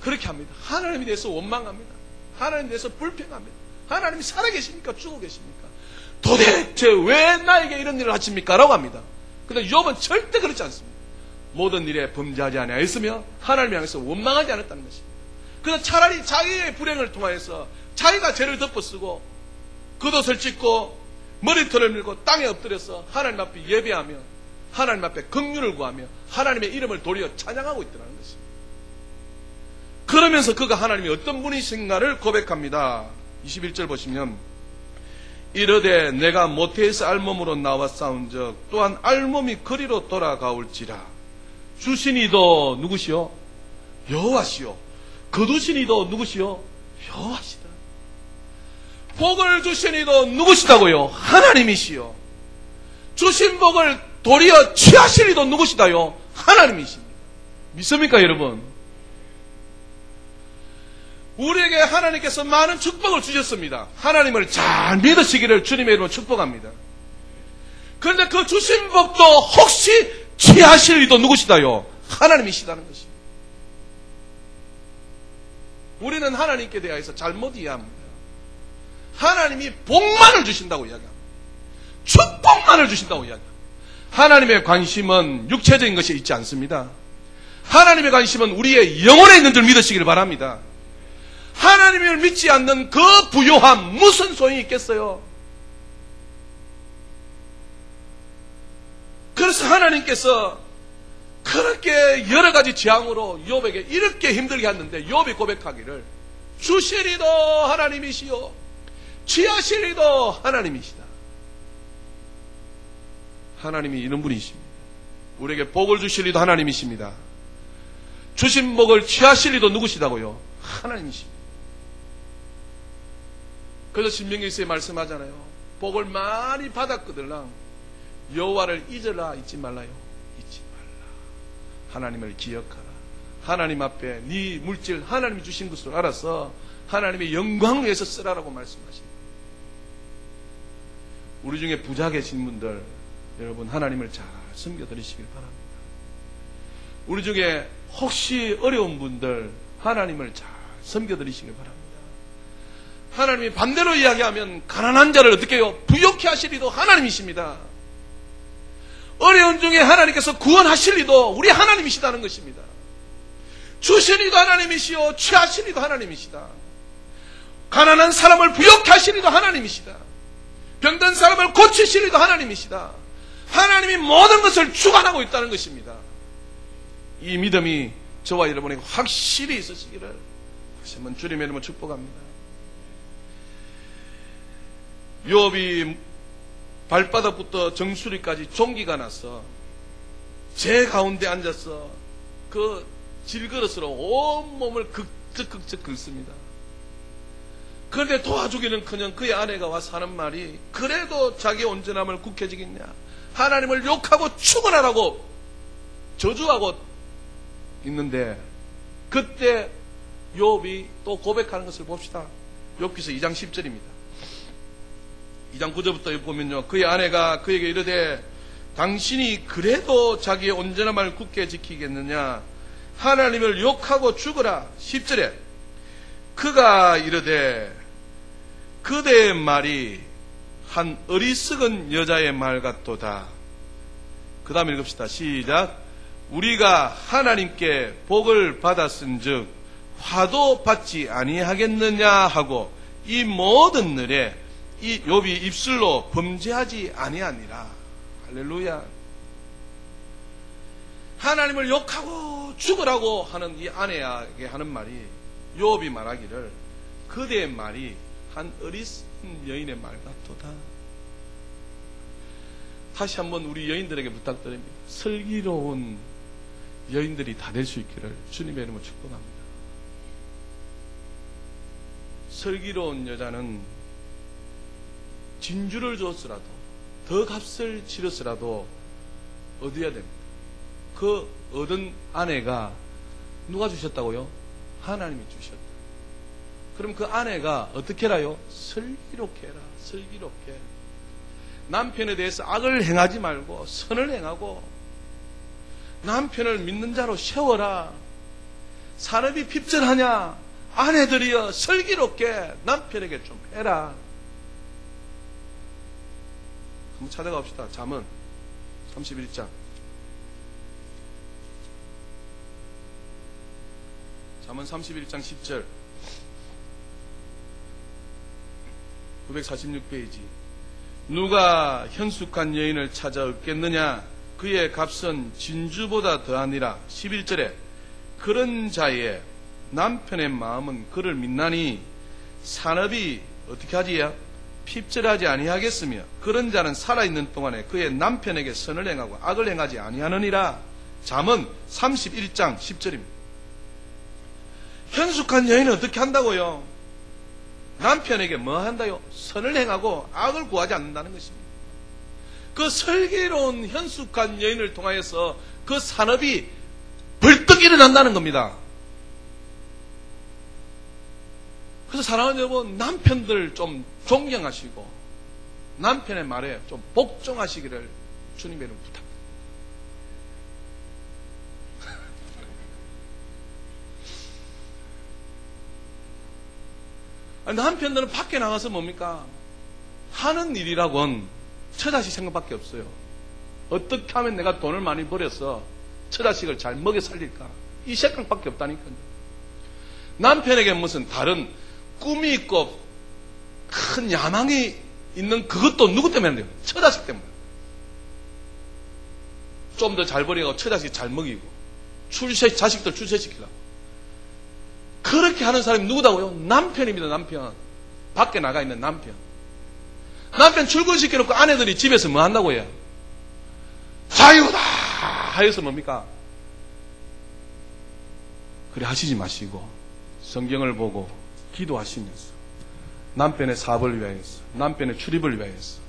그렇게 합니다. 하나님에 대해서 원망합니다. 하나님에 대해서 불평합니다. 하나님이 살아계십니까? 죽어 계십니까? 도대체 왜 나에게 이런 일을 하십니까? 라고 합니다. 그런데 욥은 절대 그렇지 않습니다. 모든 일에 범죄하지 아니하였으며 하나님을 향해서 원망하지 않았다는 것입니다. 그래서 차라리 자기의 불행을 통하여서 자기가 죄를 덮어쓰고 겉옷을 찢고 머리털을 밀고 땅에 엎드려서 하나님 앞에 예배하며 하나님 앞에 긍휼을 구하며 하나님의 이름을 도리어 찬양하고 있더라는 것입니다. 그러면서 그가 하나님이 어떤 분이신가를 고백합니다. 21절 보시면 이르되 내가 모태에서 알몸으로 나와 싸운즉 또한 알몸이 그리로 돌아가올지라. 주신 이도 누구시요? 여호와시요. 거두신 이도 누구시요? 여호와시다. 복을 주신 이도 누구시다고요? 하나님이시요. 주신 복을 도리어 취하실 이도 누구시다요? 하나님이십니다. 믿습니까, 여러분? 우리에게 하나님께서 많은 축복을 주셨습니다. 하나님을 잘 믿으시기를 주님의 이름으로 축복합니다. 그런데 그 주신 복도 혹시 취하실 이도 누구시다요? 하나님이시다는 것입니다. 우리는 하나님께 대해서 잘못 이해합니다. 하나님이 복만을 주신다고 이야기합니다. 축복만을 주신다고 이야기합니다. 하나님의 관심은 육체적인 것이 있지 않습니다. 하나님의 관심은 우리의 영혼에 있는 줄 믿으시길 바랍니다. 하나님을 믿지 않는 그 부요함 무슨 소용이 있겠어요? 그래서 하나님께서 그렇게 여러 가지 재앙으로 욥에게 이렇게 힘들게 했는데 욥이 고백하기를 주시리도 하나님이시요 취하시리도 하나님이시다. 하나님이 이런 분이십니다. 우리에게 복을 주시리도 하나님이십니다. 주신 복을 취하시리도 누구시다고요? 하나님이십니다. 그래서 신명기서에 말씀하잖아요. 복을 많이 받았거들랑 여호와를 잊어라, 잊지 말라요. 잊지 말라. 하나님을 기억하라. 하나님 앞에 네 물질 하나님이 주신 것을 알아서 하나님의 영광을 위해서 쓰라라고 말씀하십니다. 우리 중에 부자 계신 분들 여러분 하나님을 잘 섬겨드리시길 바랍니다. 우리 중에 혹시 어려운 분들 하나님을 잘 섬겨드리시길 바랍니다. 하나님이 반대로 이야기하면 가난한 자를 어떻게 해요? 부욕해 하시리도 하나님이십니다. 어려운 중에 하나님께서 구원하실 리도 우리 하나님이시다는 것입니다. 주신 이도 하나님이시요 취하신 이도 하나님이시다. 가난한 사람을 부욕해 하실 리도 하나님이시다. 병든 사람을 고치실 리도 하나님이시다. 하나님이 모든 것을 주관하고 있다는 것입니다. 이 믿음이 저와 여러분에게 확실히 있으시기를 다시 한번 주님의 이름으로 축복합니다. 욥이 발바닥부터 정수리까지 종기가 나서 제 가운데 앉아서 그 질그릇으로 온몸을 극적극적 긁습니다. 그런데 도와주기는커녕 그의 아내가 와서 하는 말이 그래도 자기 온전함을 굳혀지겠냐, 하나님을 욕하고 축원하라고 저주하고 있는데 그때 욥이 또 고백하는 것을 봅시다. 욥기서 2장 10절입니다. 2장 9절부터 보면요, 그의 아내가 그에게 이르되 당신이 그래도 자기의 온전함을 굳게 지키겠느냐, 하나님을 욕하고 죽어라. 10절에 그가 이르되 그대의 말이 한 어리석은 여자의 말 같도다. 그 다음에 읽읍시다. 시작. 우리가 하나님께 복을 받았은즉 화도 받지 아니하겠느냐 하고 이 모든 일에 이 욥이 입술로 범죄하지 아니하니라. 할렐루야. 하나님을 욕하고 죽으라고 하는 이 아내에게 하는 말이 욥이 말하기를 그대의 말이 한 어리석은 여인의 말 같도다. 다시 한번 우리 여인들에게 부탁드립니다. 슬기로운 여인들이 다 될 수 있기를 주님의 이름으로 축복합니다. 슬기로운 여자는 진주를 줬으라도 더 값을 치렀으라도 얻어야 됩니다. 그 얻은 아내가 누가 주셨다고요? 하나님이 주셨다. 그럼 그 아내가 어떻게 해라요? 슬기롭게 해라. 슬기롭게. 남편에 대해서 악을 행하지 말고 선을 행하고 남편을 믿는 자로 세워라. 산업이 핍절하냐? 아내들이여 슬기롭게 남편에게 좀 해라. 한번 찾아가 봅시다. 잠언 31장. 잠언 31장 10절. 946페이지. 누가 현숙한 여인을 찾아 얻겠느냐? 그의 값은 진주보다 더하니라. 11절에 그런 자의 남편의 마음은 그를 믿나니 산업이 어떻게 하지야? 핍절하지 아니하겠으며 그런 자는 살아있는 동안에 그의 남편에게 선을 행하고 악을 행하지 아니하느니라. 잠언 31장 10절입니다. 현숙한 여인은 어떻게 한다고요? 남편에게 뭐 한다요? 선을 행하고 악을 구하지 않는다는 것입니다. 그 슬기로운 현숙한 여인을 통하여서 그 산업이 벌떡 일어난다는 겁니다. 그래서 사랑하는 여러분, 남편들 좀 존경하시고 남편의 말에 좀 복종하시기를 주님의 이름으로 부탁드립니다. 남편들은 밖에 나가서 뭡니까? 하는 일이라고는 처자식 생각밖에 없어요. 어떻게 하면 내가 돈을 많이 벌여서 처자식을 잘 먹여 살릴까? 이 생각밖에 없다니까요. 남편에게 무슨 다른 꿈이 있고 큰 야망이 있는 그것도 누구 때문에 안 돼요? 처자식 때문에. 좀 더 잘 벌이고 처자식 잘 먹이고 자식들 출세시키려고. 그렇게 하는 사람이 누구다고요? 남편입니다. 남편. 밖에 나가 있는 남편. 남편 출근시켜놓고 아내들이 집에서 뭐 한다고 해요? 자유다 하여서 뭡니까? 그래 하시지 마시고 성경을 보고 기도하시면서 남편의 사업을 위하여서 남편의 출입을 위하여서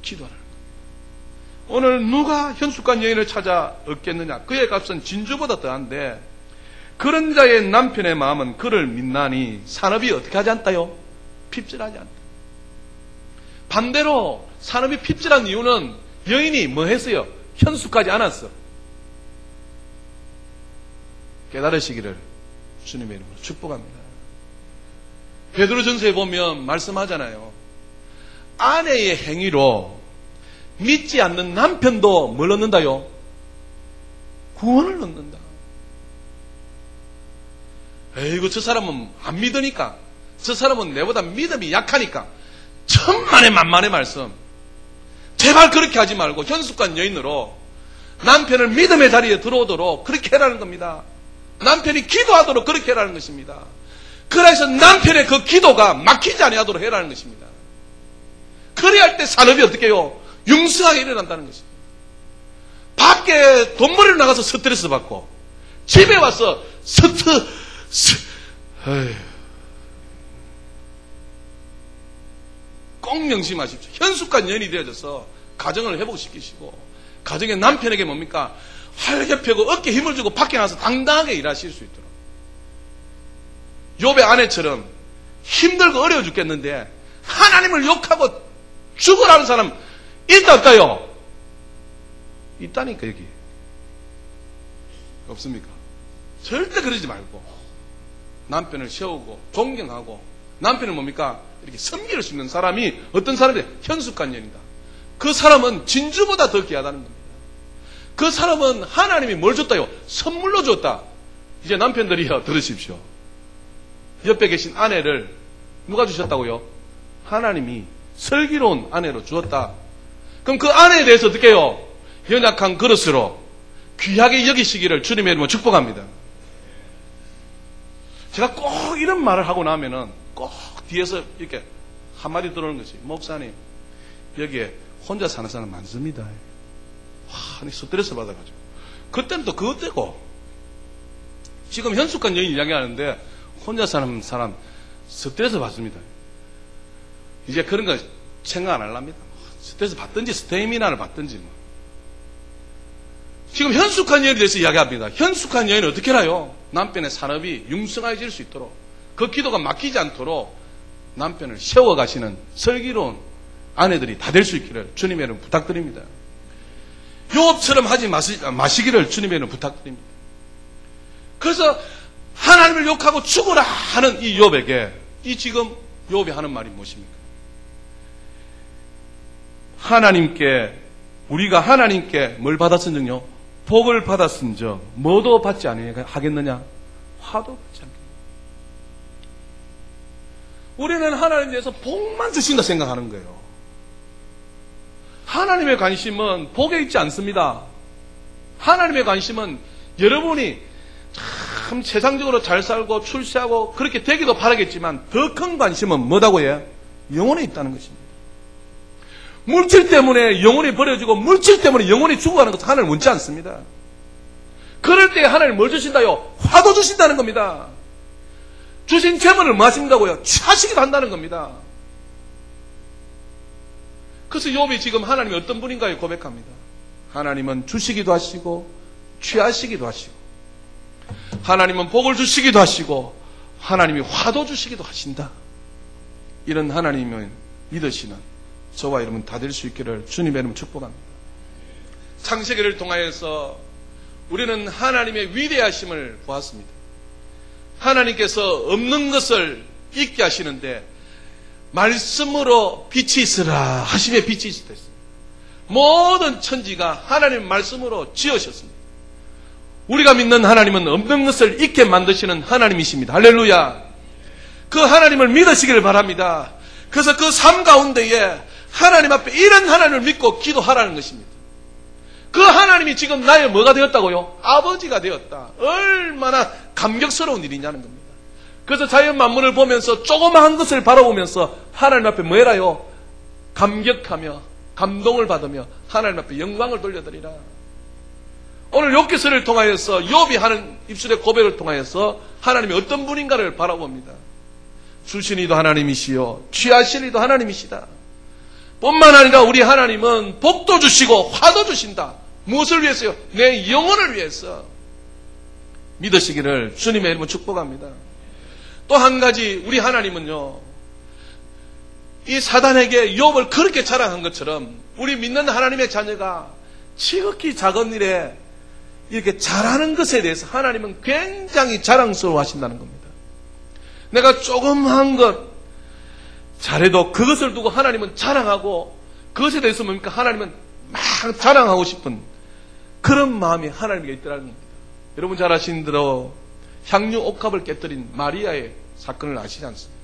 기도하라는 거예요. 오늘 누가 현숙한 여인을 찾아 얻겠느냐? 그의 값은 진주보다 더한데 그런 자의 남편의 마음은 그를 믿나니 산업이 어떻게 하지 않다요? 핍절하지 않다. 반대로 산업이 핍절한 이유는 여인이 뭐 했어요? 현숙하지 않았어. 깨달으시기를 주님의 이름으로 축복합니다. 베드로전서에 보면 말씀하잖아요. 아내의 행위로 믿지 않는 남편도 뭘 얻는다요? 구원을 얻는다. 에이구, 저 사람은 안 믿으니까, 저 사람은 내보다 믿음이 약하니까. 천만의 만만의 말씀. 제발 그렇게 하지 말고 현숙한 여인으로 남편을 믿음의 자리에 들어오도록 그렇게 해라는 겁니다. 남편이 기도하도록 그렇게 해라는 것입니다. 그래서 남편의 그 기도가 막히지 아니하도록 해라는 것입니다. 그래야 할 때 산업이 어떻게 해요? 융성하게 일어난다는 것입니다. 밖에 돈벌이로 나가서 스트레스 받고 집에 와서 꼭 명심하십시오. 현숙한 여인이 되어져서 가정을 회복시키시고 가정의 남편에게 뭡니까? 활개 펴고 어깨에 힘을 주고 밖에 나가서 당당하게 일하실 수 있도록. 욥의 아내처럼 힘들고 어려워 죽겠는데 하나님을 욕하고 죽으라는 사람 있다 없다요? 있다니까. 여기 없습니까? 절대 그러지 말고 남편을 세우고 존경하고 남편은 뭡니까? 이렇게 섬기를 수 있는 사람이 어떤 사람이 현숙한 여인이다. 그 사람은 진주보다 더 귀하다는 겁니다. 그 사람은 하나님이 뭘 줬다요? 선물로 줬다. 이제 남편들이요, 들으십시오. 옆에 계신 아내를 누가 주셨다고요? 하나님이 슬기로운 아내로 주었다. 그럼 그 아내에 대해서 어떻게 해요? 연약한 그릇으로 귀하게 여기시기를 주님의 이름으로 축복합니다. 제가 꼭 이런 말을 하고 나면은 꼭 뒤에서 이렇게 한마디 들어오는 것이, 목사님, 여기에 혼자 사는 사람 많습니다. 와, 스트레스 받아가지고. 그때는 또 그것 되고, 지금 현숙한 여인 이야기하는데, 혼자 사는 사람 스트레스 받습니다. 이제 그런 거 생각 안 하랍니다. 스트레스 받든지 스테미나를 받든지 뭐. 지금 현숙한 여인에 대해서 이야기합니다. 현숙한 여인은 어떻게 해라요? 남편의 산업이 융성해질 수 있도록, 그 기도가 막히지 않도록 남편을 세워가시는 슬기로운 아내들이 다 될 수 있기를 주님의 이름 부탁드립니다. 욥처럼 하지 마시기를 주님의 이름 부탁드립니다. 그래서 하나님을 욕하고 죽어라 하는 이 욥에게 이 지금 욥이 하는 말이 무엇입니까? 우리가 하나님께 뭘 받았은즉 복을 받았은즉 뭐도 받지 아니하겠느냐? 화도 받지 않겠느냐? 우리는 하나님에 대해서 복만 주신다 생각하는 거예요. 하나님의 관심은 복에 있지 않습니다. 하나님의 관심은 여러분이 참 세상적으로 잘 살고 출세하고 그렇게 되기도 바라겠지만 더 큰 관심은 뭐다고 해요? 영혼에 있다는 것입니다. 물질 때문에 영혼이 버려지고 물질 때문에 영혼이 죽어가는 것은 하나님 원치 않습니다. 그럴 때 하나님 뭘 주신다요? 화도 주신다는 겁니다. 주신 재물을 뭐 하신다고요? 취하시기도 한다는 겁니다. 그래서 욥이 지금 하나님이 어떤 분인가요? 고백합니다. 하나님은 주시기도 하시고 취하시기도 하시고 하나님은 복을 주시기도 하시고 하나님이 화도 주시기도 하신다. 이런 하나님을 믿으시는 저와 여러분 다 될 수 있기를 주님의 이름으로 축복합니다. 창세기를 통하여서 우리는 하나님의 위대하심을 보았습니다. 하나님께서 없는 것을 있게 하시는데 말씀으로 빛이 있으라 하심에 빛이 있었습니다. 모든 천지가 하나님 말씀으로 지으셨습니다. 우리가 믿는 하나님은 없는 것을 있게 만드시는 하나님이십니다. 할렐루야. 그 하나님을 믿으시기를 바랍니다. 그래서 그 삶 가운데에 하나님 앞에 이런 하나님을 믿고 기도하라는 것입니다. 그 하나님이 지금 나의 뭐가 되었다고요? 아버지가 되었다. 얼마나 감격스러운 일이냐는 겁니다. 그래서 자연 만물을 보면서 조그마한 것을 바라보면서 하나님 앞에 뭐 해라요? 감격하며 감동을 받으며 하나님 앞에 영광을 돌려드리라. 오늘 욥기서를 통하여서 욥이 하는 입술의 고백을 통하여서 하나님이 어떤 분인가를 바라봅니다. 주신 이도 하나님이시요 취하신 이도 하나님이시다. 뿐만 아니라 우리 하나님은 복도 주시고 화도 주신다. 무엇을 위해서요? 내 영혼을 위해서. 믿으시기를 주님의 이름으로 축복합니다. 또 한 가지 우리 하나님은요, 이 사단에게 욥을 그렇게 자랑한 것처럼 우리 믿는 하나님의 자녀가 지극히 작은 일에 이렇게 잘하는 것에 대해서 하나님은 굉장히 자랑스러워 하신다는 겁니다. 내가 조금한 것 잘해도 그것을 두고 하나님은 자랑하고 그것에 대해서 뭡니까? 하나님은 막 자랑하고 싶은 그런 마음이 하나님에게 있더라는 겁니다. 여러분 잘 아시는 대로 향유 옥합을 깨뜨린 마리아의 사건을 아시지 않습니까?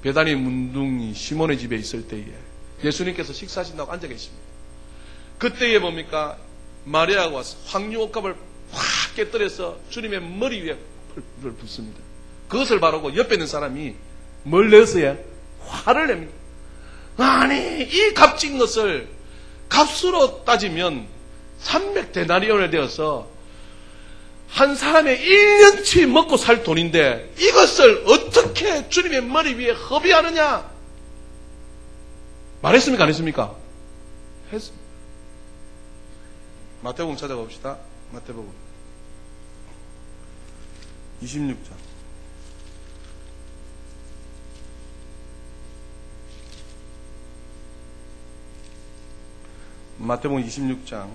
베다니 문둥이 시몬의 집에 있을 때에 예수님께서 식사하신다고 앉아 계십니다. 그때에 뭡니까? 마리아가 와서 향유 옥합을 확 깨뜨려서 주님의 머리 위에 불을 붓습니다. 그것을 바라고 옆에 있는 사람이 뭘 내서요? 화를 냅니다. 아니 이 값진 것을 값으로 따지면 300데나리온에 되어서 한 사람의 1년치 먹고 살 돈인데 이것을 어떻게 주님의 머리 위에 허비하느냐? 말했습니까? 안 했습니까? 했습니다. 마태복음 찾아봅시다. 마태복음 26장 마태복음 26장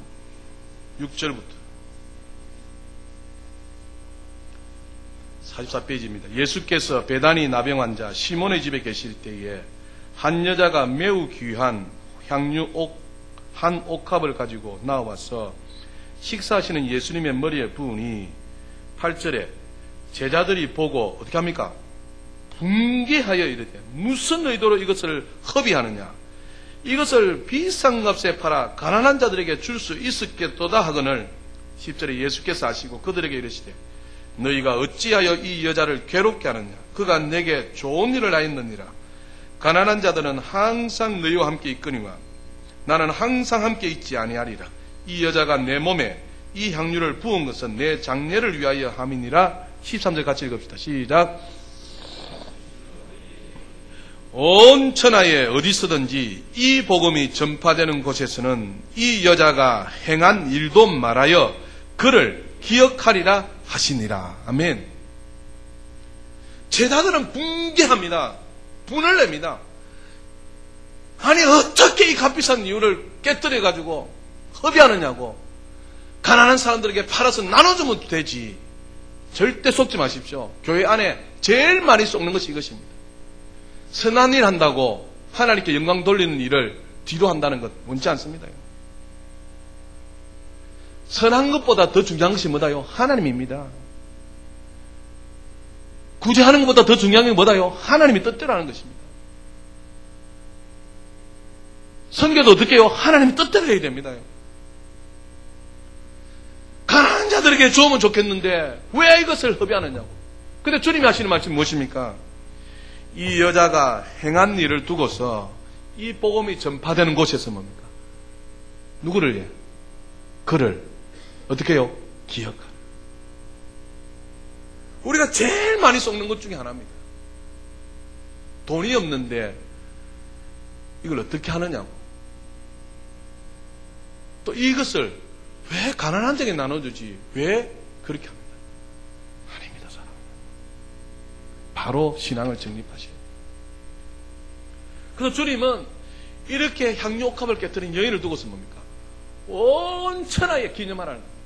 6절부터 44페이지입니다. 예수께서 베다니 나병 환자 시몬의 집에 계실 때에 한 여자가 매우 귀한 향유 한 옥합을 가지고 나와서 식사하시는 예수님의 머리에 부으니 8절에 제자들이 보고 어떻게 합니까? 분개하여 이르되 무슨 의도로 이것을 허비하느냐? 이것을 비싼 값에 팔아 가난한 자들에게 줄 수 있었겠도다 하거늘 10절에 예수께서 아시고 그들에게 이르시되 너희가 어찌하여 이 여자를 괴롭게 하느냐? 그가 내게 좋은 일을 하였느니라. 가난한 자들은 항상 너희와 함께 있거니와 나는 항상 함께 있지 아니하리라. 이 여자가 내 몸에 이 향유를 부은 것은 내 장례를 위하여 함이니라. 13절 같이 읽읍시다. 시작. 온 천하에 어디서든지 이 복음이 전파되는 곳에서는 이 여자가 행한 일도 말하여 그를 기억하리라 하시니라. 아멘. 제자들은 붕괴합니다. 분을 냅니다. 아니 어떻게 이 값비싼 이유를 깨뜨려가지고 허비하느냐고. 가난한 사람들에게 팔아서 나눠주면 되지. 절대 속지 마십시오. 교회 안에 제일 많이 속는 것이 이것입니다. 선한 일 한다고 하나님께 영광 돌리는 일을 뒤로 한다는 것 원치 않습니다. 선한 것보다 더 중요한 것이 뭐다요? 하나님입니다. 구제하는 것보다 더 중요한 게 뭐다요? 하나님이 뜻대로 하는 것입니다. 선교도 어떻게 해요? 하나님이 뜻대로 해야 됩니다. 가난한 자들에게 주면 좋겠는데 왜 이것을 허비하느냐고. 근데 주님이 하시는 말씀이 무엇입니까? 이 여자가 행한 일을 두고서 이 복음이 전파되는 곳에서 뭡니까? 누구를 위해? 그를 어떻게 해요? 기억하라. 우리가 제일 많이 속는 것 중에 하나입니다. 돈이 없는데 이걸 어떻게 하느냐고. 또 이것을 왜 가난한 자에게 나눠주지? 왜 그렇게 합니다? 아닙니다, 사람. 바로 신앙을 정립하셔야 돼요. 그래서 주님은 이렇게 향유옥합을 깨뜨린 여인을 두고서 뭡니까? 온 천하에 기념하라는 겁니다.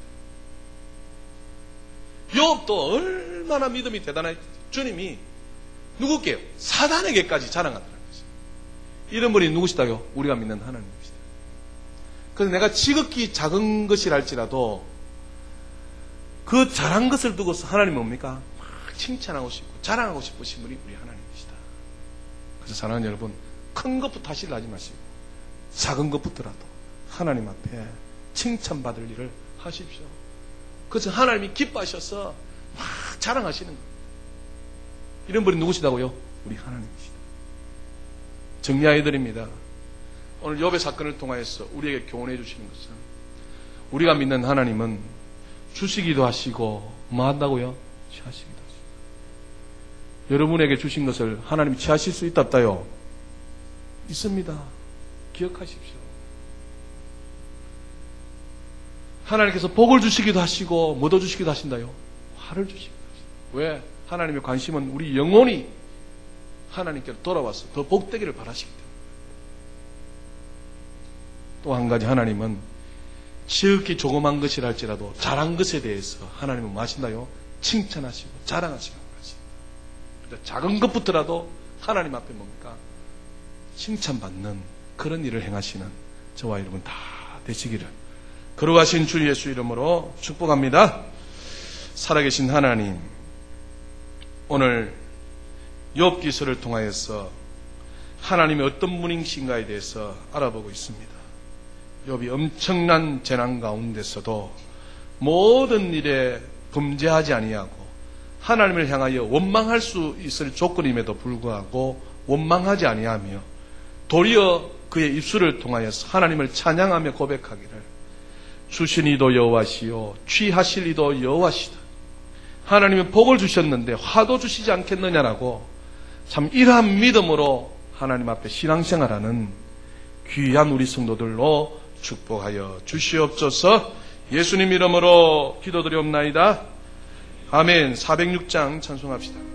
욥도 얼마나 믿음이 대단해. 주님이 누구게요? 사단에게까지 자랑한다는 것이죠. 이런 분이 누구시다요? 우리가 믿는 하나님이시다. 그래서 내가 지극히 작은 것이랄지라도 그 잘한 것을 두고서 하나님 뭡니까? 막 칭찬하고 싶고 자랑하고 싶으신 분이 우리 하나님이시다. 그래서 사랑하는 여러분, 큰 것부터 하시려 하지 마시고 작은 것부터라도 하나님 앞에 칭찬받을 일을 하십시오. 그래서 하나님이 기뻐하셔서 막 자랑하시는 거예요. 이런 분이 누구시다고요? 우리 하나님이시다. 정리해 드립니다. 오늘 욥의 사건을 통하여서 우리에게 교훈해 주시는 것은 우리가 믿는 하나님은 주시기도 하시고 뭐 한다고요? 취하시기도 하시고. 여러분에게 주신 것을 하나님이 취하실 수 있다 없다요? 있습니다. 기억하십시오. 하나님께서 복을 주시기도 하시고 뭐도 주시기도 하신다요? 화를 주시기도 하신다. 왜? 하나님의 관심은 우리 영혼이 하나님께로 돌아와서 더 복되기를 바라시기 때문에. 또 한 가지, 하나님은 지극히 조그만 것이랄지라도 잘한 것에 대해서 하나님은 뭐 하신다요? 칭찬하시고 자랑하시고 하십니다. 그러니까 작은 것부터라도 하나님 앞에 뭡니까? 칭찬받는 그런 일을 행하시는 저와 여러분 다 되시기를 거룩하신 주 예수 이름으로 축복합니다. 살아계신 하나님, 오늘 욥기서를 통하여서 하나님이 어떤 분이신가에 대해서 알아보고 있습니다. 욥이 엄청난 재난 가운데서도 모든 일에 범죄하지 아니하고 하나님을 향하여 원망할 수 있을 조건임에도 불구하고 원망하지 아니하며 도리어 그의 입술을 통하여서 하나님을 찬양하며 고백하기를 주신 이도 여호와시요 취하실 이도 여호와시다. 하나님은 복을 주셨는데 화도 주시지 않겠느냐라고 참 이러한 믿음으로 하나님 앞에 신앙생활하는 귀한 우리 성도들로 축복하여 주시옵소서. 예수님 이름으로 기도드리옵나이다. 아멘. 406장 찬송합시다.